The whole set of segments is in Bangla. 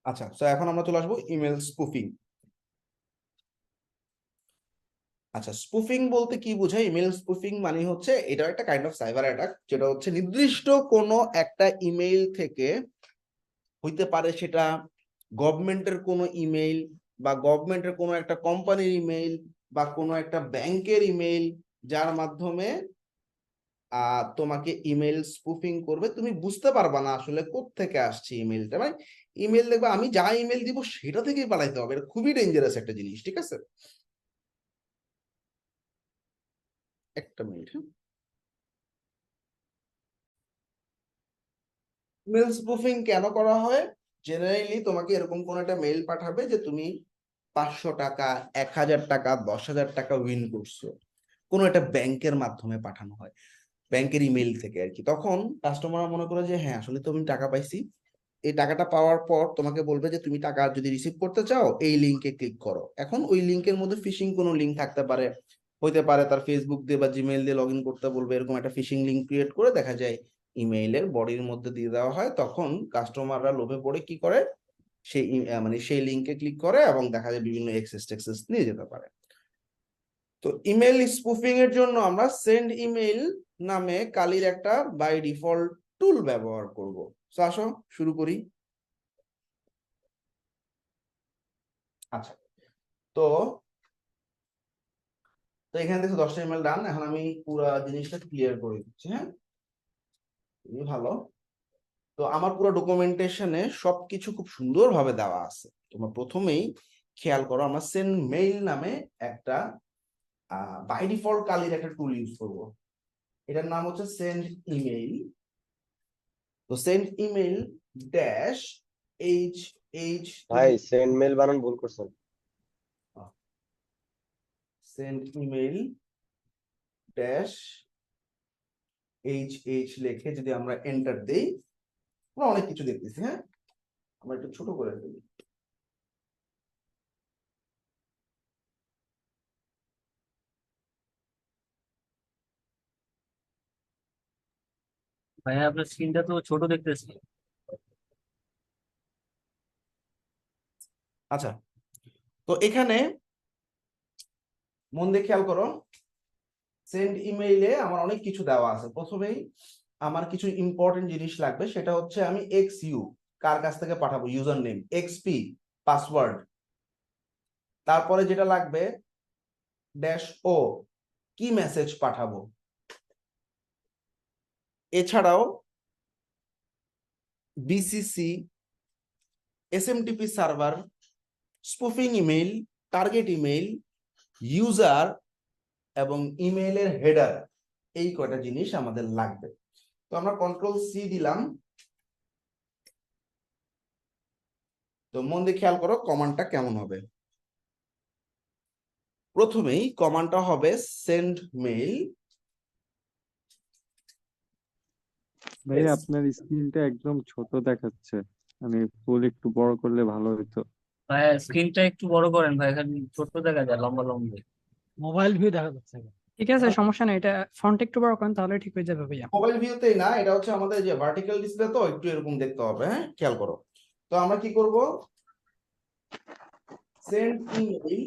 আচ্ছা, তো এখন আমরা চলে আসবো ইমেল স্পুফিং। আচ্ছা, স্পুফিং বলতে কি বোঝায়? ইমেল স্পুফিং মানে হচ্ছে এটা একটা কাইন্ড অফ সাইবার অ্যাটাক, যেটা হচ্ছে নির্দিষ্ট কোনো একটা ইমেইল থেকে, হইতে পারে সেটা গভর্নমেন্টের কোনো ইমেইল বা গভর্নমেন্টের কোনো একটা কোম্পানির ইমেইল বা কোনো একটা ব্যাংকের ইমেইল, যার মাধ্যমে তোমাকে ইমেল স্পুফিং করবে। তুমি বুঝতে পারবা না আসলে কোত্থেকে আসছে ইমেলটা, মানে ইমেল দেখবে আমি যা ইমেল দিব সেটা থেকেই পাঠাইতে হবে। এটা খুবই ডেঞ্জারাস একটা জিনিস, ঠিক আছে? একটা মিনিট। মেল স্পুফিং কেন করা হয়? জেনারেলি তোমাকে এরকম কোন একটা মেল পাঠাবে যে তুমি 500 টাকা, 1000 টাকা, 10,000 টাকা উইন করছো, কোনো একটা ব্যাংকের মাধ্যমে পাঠানো হয়, ব্যাংকের ইমেল থেকে আর কি। তখন কাস্টমার মনে করে যে হ্যাঁ আসলে তো আমি টাকা পাইছি। এই টাকাটা পাওয়ার পর তোমাকে বলবে যে তুমি টাকা যদি রিসিভ করতে চাও এই লিঙ্কে ক্লিক করো। এখন ওই লিঙ্কের মধ্যে ফিশিং কোনো লিঙ্ক থাকতে পারে, হইতে পারে তার ফেসবুক দিয়ে বা জিমেইল দিয়ে লগ ইন করতে বলবে, এরকম একটা ফিশিং লিঙ্ক ক্রিয়েট করে দেখা যায় ইমেইলের বডির মধ্যে দিয়ে দেওয়া হয়। তখন কাস্টমাররা লোভে পড়ে কি করে, সেই মানে সেই লিঙ্কে ক্লিক করে এবং দেখা যায় বিভিন্ন এক্সেস টেক্সেস নিয়ে যেতে পারে। তো ইমেল স্পুফিং এর জন্য আমরা সেন্ড ইমেইল নামে কালির একটা বাই ডিফল্ট টুল ব্যবহার করব। তো আসো শুরু করি। আচ্ছা, তো তো এখানে দেখো 10টা ইমেল ডান। এখন আমি পুরো জিনিসটা ক্লিয়ার করে দিচ্ছি, হ্যাঁ? খুবই ভালো। তো আমার পুরো ডকুমেন্টেশনে সবকিছু খুব সুন্দরভাবে দেওয়া আছে। তোমরা প্রথমেই খেয়াল করো, আমরা সেন্ড মেইল নামে একটা বাই ডিফল্ট কালির একটা টুল ইউজ করব। এটার নাম হচ্ছে সেন্ড ইমেইল। তো send email dash H H ভাই সেন্ড মেল বানান ভুল করছেন। Send email dash H H লিখে যদি আমরা এন্টার দেই, আমরা অনেক কিছু দেখতেছি। হ্যাঁ, আমরা একটু ছোট করে ফেলি। ভাইয়া আপনার স্ক্রিনটা তো ছোট দেখতেছি। আচ্ছা, তো এখানে মন দিয়ে খেয়াল করো, সেন্ড ইমেইলে আমার অনেক কিছু দেওয়া আছে। প্রথমেই আমার কিছু ইম্পর্টেন্ট জিনিস লাগবে, সেটা হচ্ছে আমি এক্স ইউ কার কাছ থেকে পাঠাবো, ইউজার নেম, এক্সপি পাসওয়ার্ড। তারপরে যেটা লাগবে ড্যাশ ও কি মেসেজ পাঠাবো। এছাড়াও BCC, SMTP server, spoofing email, target email, user এবং ইমেইলের হেডার, এই কয়টা জিনিস আমাদের লাগবে। তো আমরা কন্ট্রোল সি দিলাম। তো মন দিয়ে খেয়াল করো কমান্ডটা কেমন হবে। প্রথমেই কমান্ডটা হবে সেন্ড মেইল। ভাই আপনার স্ক্রিনটা একদম ছোট দেখাচ্ছে, মানে ফুল একটু বড় করলে ভালো হতো। ভাইয়া স্ক্রিনটা একটু বড় করেন ভাই, এখানে ছোট দেখা যায় লম্বা লম্বা। মোবাইল ভিউ দেখা যাচ্ছে। ঠিক আছে, সমস্যা নেই, এটা ফন্ট একটু বড় করেন তাহলে ঠিক হয়ে যাবে ভাইয়া। মোবাইল ভিউতেই না, এটা হচ্ছে আমাদের যে ভার্টিক্যাল ডিসপ্লে, তো একটু এরকম দেখতে হবে। হ্যাঁ, খেয়াল করো। তো আমরা কি করব, সেন্ড ইমেইল।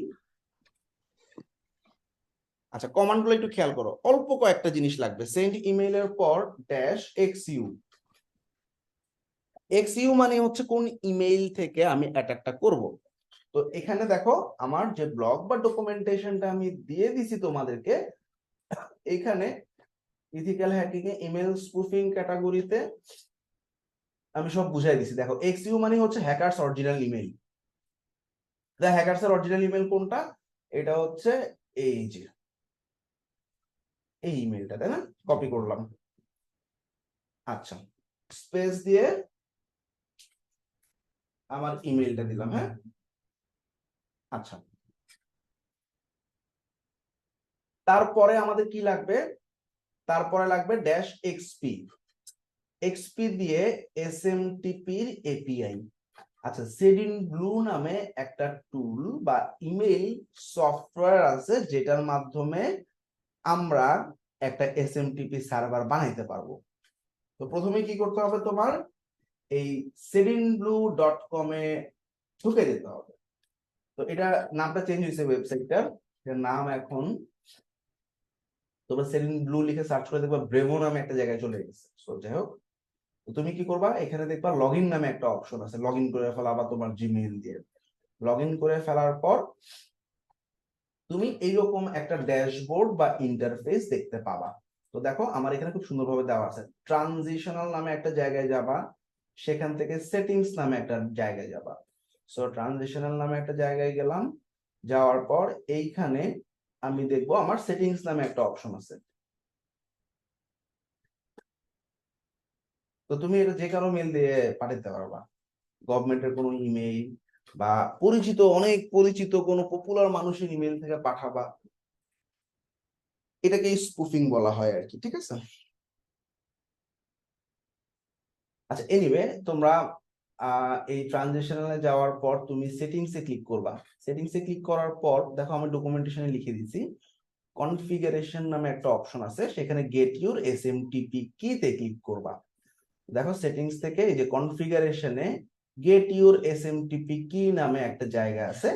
আচ্ছা, কমান্ড গুলো একটু খেয়াল করো, অল্প কয়েকটা জিনিস লাগবে। সেন্ড ইমেইলের পর ড্যাশ এক্সইউ। এক্সইউ মানে হচ্ছে কোন ইমেইল থেকে আমি অ্যাটাকটা করব। তো এখানে দেখো আমার যে ব্লগ বা ডকুমেন্টেশনটা আমি দিয়ে দিছি তোমাদেরকে, এখানে ইথিক্যাল হ্যাকিং এ ইমেল স্পুফিং ক্যাটাগরিতে আমি সব বুঝাই দিছি। দেখো এক্সইউ মানে হচ্ছে হ্যাকারস অরিজিনাল ইমেল। হ্যাকারস এর অরিজিনাল ইমেল কোনটা? এটা হচ্ছে এই যে এই ইমেলটা, তাই না? কপি করলাম। আচ্ছা, স্পেস দিয়ে আমার ইমেলটা দিলাম। হ্যাঁ, আচ্ছা, তারপরে আমাদের কি লাগবে? তারপরে লাগবে ড্যাশ এক্সপি। এক্সপি দিয়ে এসএমটিপির এপিআই। আচ্ছা, সেডিন ব্লু নামে একটা টুল বা ইমেল সফটওয়্যার আছে, যেটার মাধ্যমে আমরা একটা এসএমটিপি সার্ভার বানাইতে পারবো। তো প্রথমে কি করতে হবে তোমার, এই sedinblue.com এ ঢুকে যেতে হবে। তো এটা নামটা চেঞ্জ হয়েছে ওয়েবসাইটটার, এটার নাম এখন তোমরা সেরিন ব্লু লিখে সার্চ করে দেখবা ব্রেভো নামে একটা জায়গায় চলে গেছে। সো যাই হোক, তো তুমি কি করবা, এখানে দেখবা লগ ইন নামে একটা অপশন আছে, লগ ইন করে ফেলা বা তোমার জিমেইল দিয়ে লগ ইন করে ফেলার পর তুমি এইরকম একটা ড্যাশবোর্ড বা ইন্টারফেস দেখতে পাবা। তো দেখো আমার এখানে খুব সুন্দরভাবে দেওয়া আছে, ট্রানজিশনাল নামে একটা জায়গায় যাবা, সেখান থেকে সেটিংস নামে একটা জায়গায় যাবা। সো ট্রানজিশনাল নামে একটা জায়গায় গেলাম, যাওয়ার পর এইখানে আমি দেখবো আমার সেটিংস নামে একটা অপশন আছে। তো তুমি এটা যে কারো মেল দিয়ে পাঠাতে পারবা, গভর্নমেন্টের কোনো ইমেইল বা পরিচিত অনেক পরিচিত কোনো পপুলার মানুষের ইমেল থেকে পাঠাবা। এটাকে স্পুফিং বলা হয় আর কি, ঠিক আছে। আচ্ছা এনিওয়ে, তোমরা এই ট্রানজিশনালে যাওয়ার পর তুমি সেটিংসে ক্লিক করবা। সেটিংসে ক্লিক করার পর দেখো আমি ডকুমেন্টেশনে লিখে দিচ্ছি, কনফিগারেশন নামে একটা অপশন আছে, সেখানে গেট ইউর এসএমটিপি কি তে ক্লিক করবা। দেখো সেটিংস থেকে এই যে কনফিগারেশনে গেট ইউর এসএমটিপি কি নামে একটা জায়গা আছে,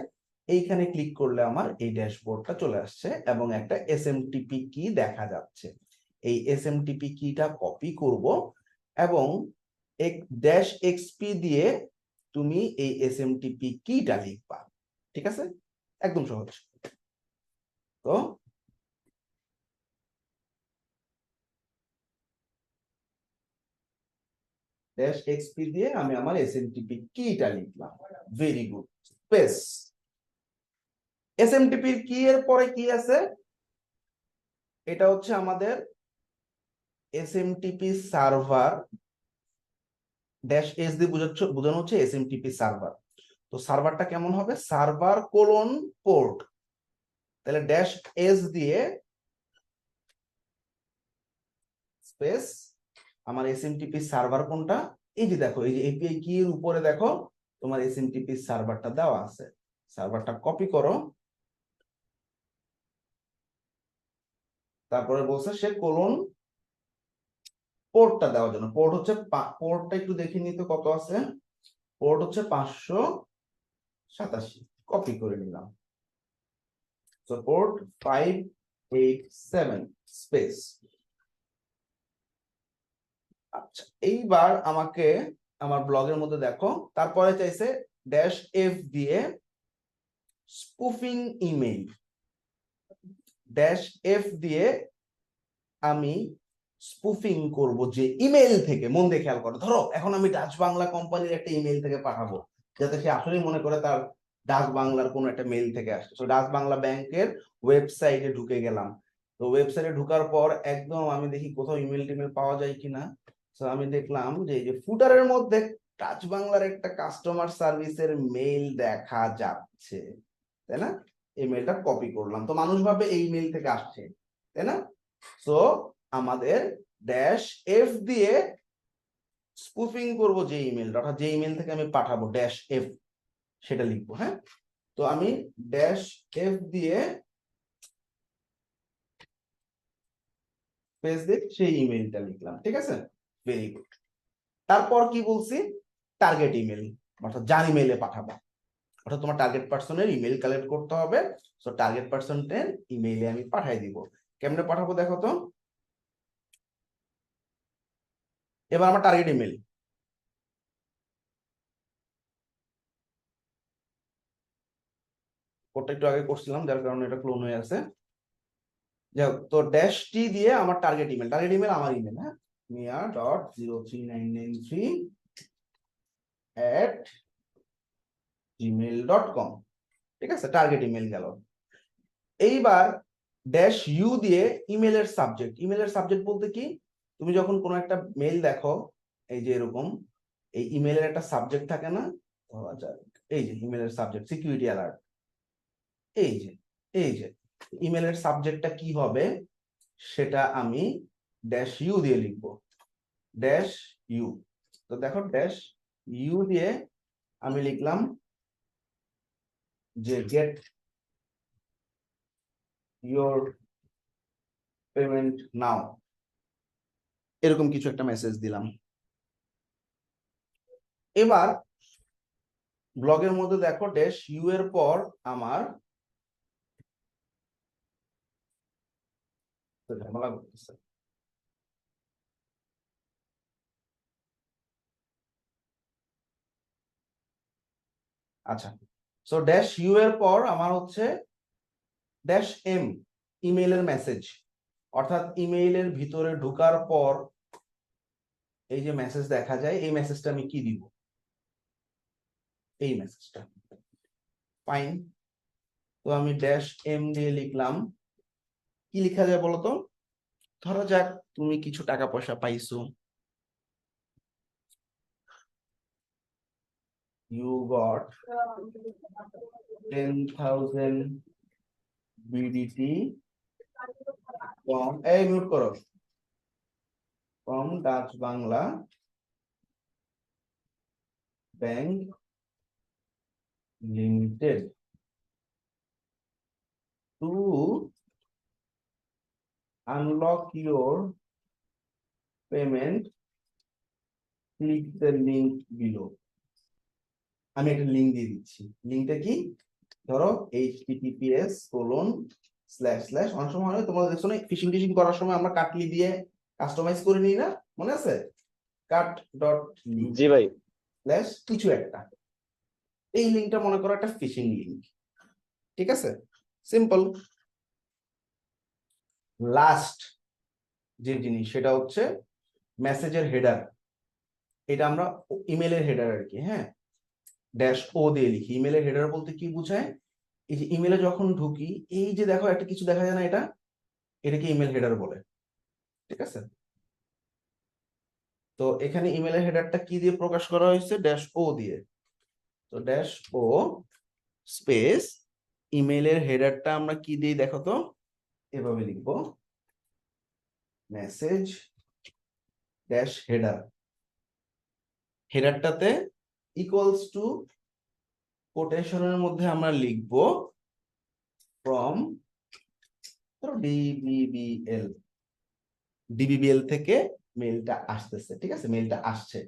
এইখানে ক্লিক করলে আমার এই ড্যাশবোর্ডটা চলে আসছে এবং একটা এসএমটিপি কি দেখা যাচ্ছে। এই এসএমটিপি কিটা কপি করব এবং ড্যাশ এক্সপি দিয়ে তুমি এই এসএমটিপি কিটা লিখবা, ঠিক আছে, একদম সহজ। তো ড্যাশ এক্সপি দিয়ে আমি আমার এসএমটিপি কিটা লিখলাম, ভেরি গুড। স্পেস, এসএমটিপির কি এর পরে কি আছে, এটা হচ্ছে আমাদের এসএমটিপি সার্ভার, ড্যাশ এস দিয়ে বোঝানো হচ্ছে এসএমটিপি সার্ভার। তো সার্ভারটা কেমন হবে, সার্ভার কোলন পোর্ট, তাহলে ড্যাশ এস দিয়ে স্পেস আমার এসএমটিপি সার্ভার কোনটা, এই যে দেখো এই যে এপিআই কি এর উপরে দেখো তোমার এসএমটিপি সার্ভারটা দেওয়া আছে, সার্ভারটা কপি করো। তারপরে বলছে সে কোলন পোর্টটা দেওয়ার জন্য, পোর্ট হচ্ছে পোর্টটা একটু দেখে নিতে কত আছে, পোর্ট হচ্ছে 587, কপি করে নিলাম। So port 587 space. আচ্ছা এইবার আমাকে আমার ব্লগের মধ্যে দেখো, তারপরে চাইছে ড্যাশ এফ দিয়ে স্পুফিং ইমেইল, ড্যাশ এফ দিয়ে আমি স্পুফিং করব যে ইমেল থেকে, মন দিয়ে খেয়াল করো, ধরো এখন আমি ডাচ বাংলা কোম্পানির একটা ইমেল থেকে পাঠাবো, যাতে সে আসলেই মনে করে তার ডাচ বাংলার কোনো একটা মেইল থেকে আসছে। তো ডাচ বাংলা ব্যাংকের ওয়েবসাইটে ঢুকে গেলাম, তো ওয়েবসাইটে ঢুকার পর একদম আমি দেখি কোথাও ইমেল টিমেল পাওয়া যায় কিনা। তো আমি দেখলাম যে এই যে ফুটারের মধ্যে ডাচ বাংলার একটা কাস্টমার সার্ভিসের মেইল দেখা যাচ্ছে, তাই না, এই মেইলটা কপি করলাম, তো মানুষ ভাবে এই মেইল থেকে আসছে, তাই না। সো আমাদের ড্যাশ এফ দিয়ে স্পুফিং করব যে ইমেলটা, অর্থাৎ যে ইমেল থেকে আমি পাঠাবো ড্যাশ এফ সেটা লিখবো। হ্যাঁ, তো আমি ড্যাশ এফ দিয়ে স্পেস দিয়ে সেই ইমেলটা লিখলাম, ঠিক আছে, ভেরি গুড। তারপর কি বলছি, টার্গেট ইমেল, অর্থাৎ যার ইমেলে পাঠাবো, অর্থাৎ তোমার টার্গেট পার্সনের ইমেল কালেক্ট করতে হবে। সো টার্গেট পার্সনের ইমেইলে আমি পাঠাই দিব। কেমনে পাঠাবো দেখো তো, এবার আমার টার্গেট ইমেল, কোডটা একটু আগে করছিলাম যার কারণে এটা ক্লোন হয়ে আছে। যাই হোক, তো ড্যাশ টি দিয়ে আমার টার্গেট ইমেল আমার ইমেল, হ্যাঁ, mia.03993@gmail.com, ঠিক আছে, টার্গেট ইমেল গেল। এইবার ড্যাশ ইউ দিয়ে ইমেলের সাবজেক্ট বলতে কি, তুমি যখন কোনো একটা মেল দেখো, এই যে এরকম এই ইমেলের একটা সাবজেক্ট থাকে না, ধরা যাক এই যে ইমেলের সাবজেক্ট সিকিউরিটি অ্যালার্ট, এই যে এই যে ইমেলের সাবজেক্টটা কি হবে সেটা আমি ড্যাশ ইউ দিয়ে লিখবো, ড্যাশ ইউ। তো দেখো ড্যাশ ইউ দিয়ে আমি লিখলাম যে গেট ইউর পেমেন্ট নাও, এরকম কিছু একটা মেসেজ দিলাম। এবার ব্লগের মধ্যে দেখো ড্যাশ ইউ এর পর আমার ঝামেলা করতেছে। আচ্ছা, সো ড্যাশ ইউ এর পর আমার হচ্ছে ড্যাশ এম, ইমেইলের মেসেজ, অর্থাৎ ইমেইলের ভিতরে ঢোকার পর এই যে মেসেজ দেখা যায়, এই মেসেজটা আমি কি দিব? এই মেসেজটা। ফাইন, তো আমি ড্যাশ এম দিয়ে লিখলাম। কি লেখা যায় বলতো? ধরো যাক তুমি কিছু টাকা পয়সা পাইছো, you got 10,000 BDT from, এই মিউট করো, from Dutch Bangla bank limited to unlock your payment, click the link below. আমি একটা লিংক দিয়ে দিচ্ছি। লিংকটা কি? ধরো https:// অনেক সময় হয় তোমরা দেখছো না, ফিশিং টিশিং করার সময় আমরা কাটলি দিয়ে কাস্টমাইজ করে নিই না, মনে আছে? cut.link জি ভাই। স্ল্যাশ কিছু একটা, এই লিংকটা মনে করো একটা ফিশিং লিংক, ঠিক আছে? সিম্পল। লাস্ট যে জিনিস সেটা হচ্ছে মেসেজের হেডার। এটা আমরা ইমেলের হেডার আর কি, হ্যাঁ, ড্যাশ ও দিয়ে লিখি। ইমেলের হেডার বলতে কি বোঝায়? এই যে ইমেলে যখন ঢুকি, এই যে দেখো একটা কিছু দেখা যায় না, এটাকে ইমেল হেডার বলে, ঠিক আছে? তো এখানে ইমেলের হেডারটা কি দিয়ে প্রকাশ করা হয়েছে? ড্যাশ ও দিয়ে। তো ড্যাশ ও স্পেস ইমেলের হেডারটা আমরা কি দিয়ে দেখো তো, এভাবে লিখবো, মেসেজ ড্যাশ হেডার। হেডারটাতে ইকুয়ালস টু কোটেশনের মধ্যে আমরা লিখবো ফ্রম ডিবিবিএল। ডিবিবিএল থেকে মেলটা আসতেছে, ঠিক আছে? মেলটা আসছে।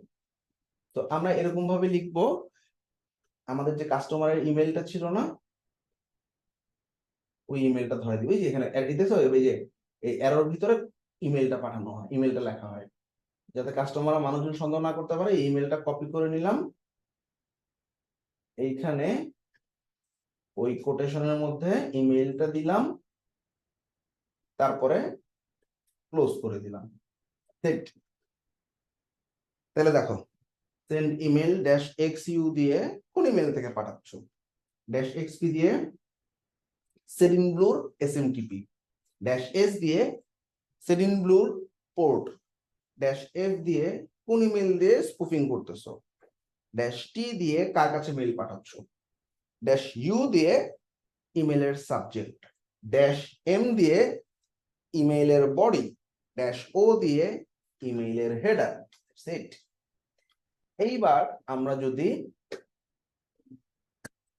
তো আমরা এরকম ভাবে লিখবো, আমাদের যে কাস্টমারের ইমেলটা ছিল না, ওই ইমেলটা ধরে দিবি, যে এখানে দেখছো এই যে এই এরর ভিতরে ইমেলটা পাঠানো হয়, ইমেলটা লেখা হয়, যাতে কাস্টমার মানুষজন সন্দেহ না করতে পারে। এই ইমেলটা কপি করে নিলাম, এইখানে ওই কোটেশনের মধ্যে ইমেলটা দিলাম, তারপরে ক্লোজ করে দিলাম। সেট। তাহলে দেখো, send email dash X U দিয়ে কোন ইমেল থেকে পাঠাচ্ছ? ড্যাশ এক্সপি দিয়ে সেডিন ব্লুর এসএমটিপি, ড্যাশ এস দিয়ে সেডিন ব্লুর পোর্ট, ড্যাশ এফ দিয়ে কোন ইমেল দিয়ে স্পুফিং করতেছো, ড্যাশ টি দিয়ে কার কাছে মেল পাঠাচ্ছ, ড্যাশ ইউ দিয়ে ইমেলের সাবজেক্ট, ড্যাশ এম দিয়ে ইমেইলের বডি, ড্যাশ ও দিয়ে ইমেইলের হেডার। সেট। এইবার আমরা যদি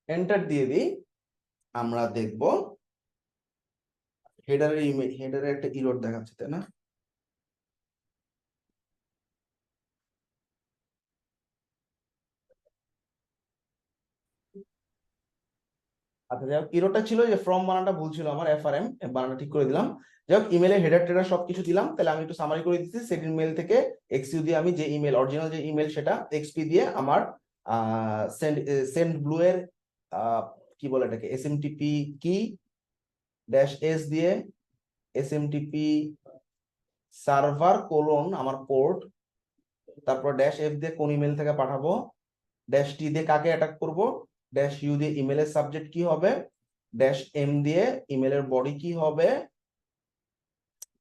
এন্টার দিয়ে দিই, আমরা দেখব হেডারের একটা ইরর দেখাচ্ছে, তাই না? আচ্ছা, যাই হোক, ইরোটা ছিল যে ফ্রম বানানটা ভুল ছিল আমার, এফআরএম বানানটা ঠিক করে দিলাম। যাই হোক, ইমেলের হেডার টেডার সবকিছু দিলাম। তাহলে আমি একটু সামারি করে দিচ্ছি। সেকেন্ড মেল থেকে এক্সইউ দিয়ে আমি যে ইমেল, অরিজিনাল যে ইমেল, সেটা এক্সপি দিয়ে আমার সেন্ড ব্লু এর কি বলে এটাকে, এসএমটিপি কি, ড্যাশ এস দিয়ে এসএমটিপি সার্ভার কোলন আমার পোর্ট, তারপর ড্যাশ এফ দিয়ে কোন ইমেল থেকে পাঠাবো, ড্যাশ টি দিয়ে কাকে অ্যাটাক করব, ড্যাশ ইউ দিয়ে ইমেলের সাবজেক্ট কি হবে, ড্যাশ এম দিয়ে ইমেলের বডি কি হবে,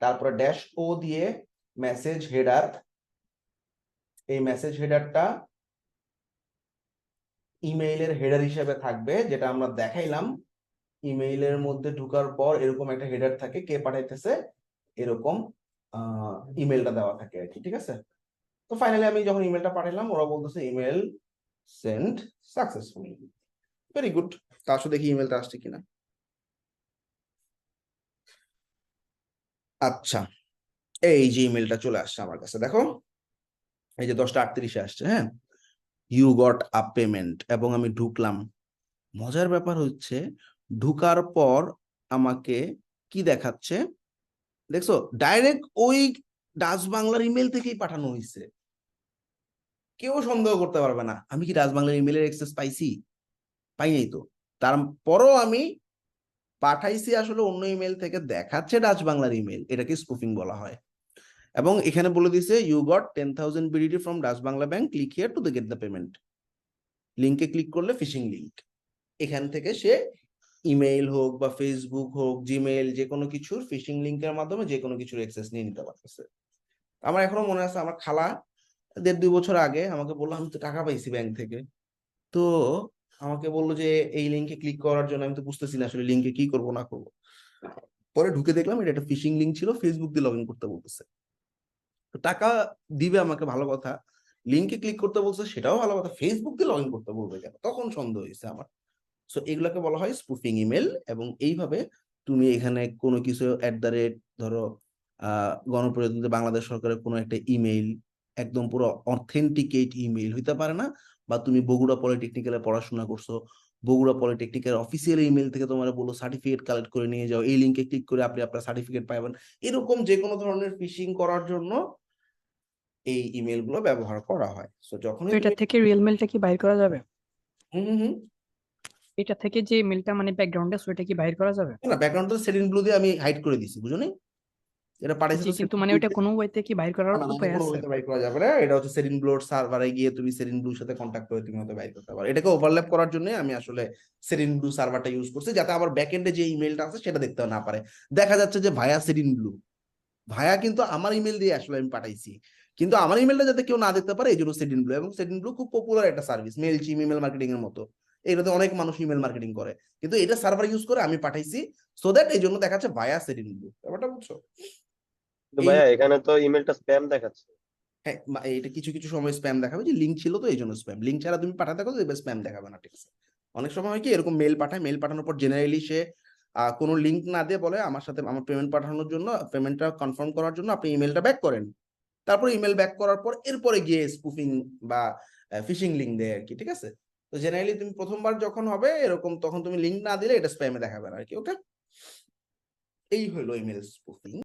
তারপরে ড্যাশ ও দিয়ে মেসেজ হেডার। এই মেসেজ হেডারটা ইমেইলের হেডার হিসেবে থাকবে, যেটা আমরা দেখাইলাম। ইমেইলের মধ্যে ঢুকার পর এরকম একটা হেডার থাকে, কে পাঠাইতেছে এরকম ইমেলটা দেওয়া থাকে আর কি, ঠিক আছে? তো ফাইনালি আমি যখন ইমেলটা পাঠালাম, ওরা বলতেছে email send successfully. Very good. তা আসলে দেখি ইমেলটা আসছে কিনা। আচ্ছা, এই যে ইমেলটা চলে আসছে আমার কাছে, দেখো এই যে 10টা 38-এ আসছে, হ্যাঁ। ইউ গট আ পেমেন্ট, এবং আমি ঢুকলাম। মজার ব্যাপার হচ্ছে ঢুকার পর আমাকে কি দেখাচ্ছে দেখছো, ডাইরেক্ট ওই ডাচ বাংলার ইমেল থেকেই পাঠানো হয়েছে। কেউ সন্দেহ করতে পারবে না আমি কি ডাচ বাংলার ইমেলের অ্যাক্সেস পাইছি, পাই নাই তো। তারপরও আমি পাঠাইছি আসলে অন্য ইমেল থেকে, দেখাচ্ছে ডাচ বাংলার ইমেল, এটাকে স্পুফিং বলা হয়। এবং এখানে বলে দিছে you got 10,000 BDT from Dutch Bangla bank, click here to get the payment. লিঙ্কে ক্লিক করলে ফিশিং লিঙ্ক, এখান থেকে সে ইমেইল হোক বা ফেসবুক হোক জিমেইল যে কোনো কিছুর ফিশিং লিঙ্কের মাধ্যমে যে কোনো কিছুর অ্যাক্সেস নিয়ে নিতে পারতেছে। আমার এখনো মনে আছে আমার খালা 1.5-2 বছর আগে আমাকে বললো আমি তো টাকা পাইছি ব্যাংক থেকে, তো আমাকে বললো যে এই লিঙ্কে ক্লিক করার জন্য। আমি তো বুঝতেছি না আসলে লিঙ্কে কি করবো না করবো। পরে ঢুকে দেখলাম এটা একটা ফিশিং লিঙ্ক ছিল, ফেসবুক দিয়ে লগ ইন করতে বলতেছে। তো টাকা দিবে আমাকে, ভালো কথা। লিঙ্কে ক্লিক করতে বলছে, সেটাও ভালো কথা। ফেসবুক দিয়ে লগ ইন করতে বলবে কেন, তখন সন্দেহ হয়েছে আমার। সো এগুলাকে বলা হয় স্পুফিং ইমেল। এবং এইভাবে তুমি এখানে কোনো কিছু ধরো গণপ্রজাতন্ত্রী বাংলাদেশ সরকারের কোনো একটা ইমেইল, একদম পুরো অথেন্টিকেট ইমেইল হইতে পারে না, বা তুমি বগুড়া পলিটেকনিক্যালে পড়াশোনা করছো, বগুড়া পলিটেকনিকের অফিসিয়াল ইমেল থেকে তোমার বলো সার্টিফিকেট কালেক্ট করে নিয়ে যাও, এই লিঙ্কে ক্লিক করে আপনি আপনার সার্টিফিকেট পাবেন, এরকম যে কোনো ধরনের ফিশিং করার জন্য এই ইমেল গুলো ব্যবহার করা হয়। সো তো যখনই এটা তুমি থেকে রিয়েল মেলটা কি বাইর করা যাবে? হুম হুম হুম। এটা থেকে যে মেলটা মানে ব্যাকগ্রাউন্ডে ওইটা কি বাইর করা যাবে? না, ব্যাকগ্রাউন্ড তো সেটিং ব্লু দিয়ে আমি হাইড করে দিছি, বুঝো নি? এটা পাঠাইছে জি, তো কিন্তু সেটিং মানে ব্লু ওইটা কোনো ওয়েতে কি বাইর করার না, উপায় কোনো আছে? ওয়েতে বাইর করা যাবে না। এটা হচ্ছে সেরিন ব্লুর সার্ভারে গিয়ে তুমি সেরিন ব্লুর সাথে কন্ট্যাক্ট করে তুমি হয়তো বাইর করতে পারো। এটাকে ওভারল্যাপ করার জন্য আমি আসলে সেরিন ব্লু সার্ভারটা ইউজ করছি, যাতে আমার ব্যাকএন্ডে যে ইমেলটা আছে সেটা দেখতে না পারে। দেখা যাচ্ছে যে ভায়া সেরিন ব্লু, ভায়া কিন্তু আমার ইমেল দিয়ে আসলে আমি পাঠাইছি, কিন্তু আমার ইমেলটা যাতে কেউ না দেখতে পারে এই জন্য সেরিন ব্লু। এবং সেরিন ব্লু খুব পপুলার একটা সার্ভিস, মেল চিম ইমেল মার্কেটিং এর মতো। এটাতে অনেক মানুষ ইমেল মার্কেটিং করে, কিন্তু এটা সার্ভার ইউজ করে আমি পাঠাইছি, সো দ্যাট এই জন্য দেখাচ্ছে ভায়া সেরিন ব্লু। ব্যাপারটা বুঝছো? কিন্তু এই ভাইয়া এখানে তো ইমেলটা স্প্যাম দেখাচ্ছে। হ্যাঁ, এটা কিছু কিছু সময় স্প্যাম দেখাবে, যে লিঙ্ক ছিল তো এই জন্য স্প্যাম। লিঙ্ক ছাড়া তুমি পাঠাতে থাকো তো স্প্যাম দেখাবে না, ঠিক আছে? অনেক সময় হয় কি এরকম মেল পাঠায়, মেল পাঠানোর পর জেনারেলি সে কোনো লিঙ্ক না দিয়ে বলে আমার সাথে আমার পেমেন্ট পাঠানোর জন্য, পেমেন্টটা কনফার্ম করার জন্য আপনি ইমেলটা ব্যাক করেন। তারপর ইমেল ব্যাক করার পর এরপরে গিয়ে স্পুফিং বা ফিশিং লিঙ্ক দেয় আর কি, ঠিক আছে? তো জেনারেলি তুমি প্রথমবার যখন হবে এরকম, তখন তুমি লিঙ্ক না দিলে এটা স্প্যামে দেখাবে না আর কি। ওকে, এই হলো ইমেল স্পুফিং।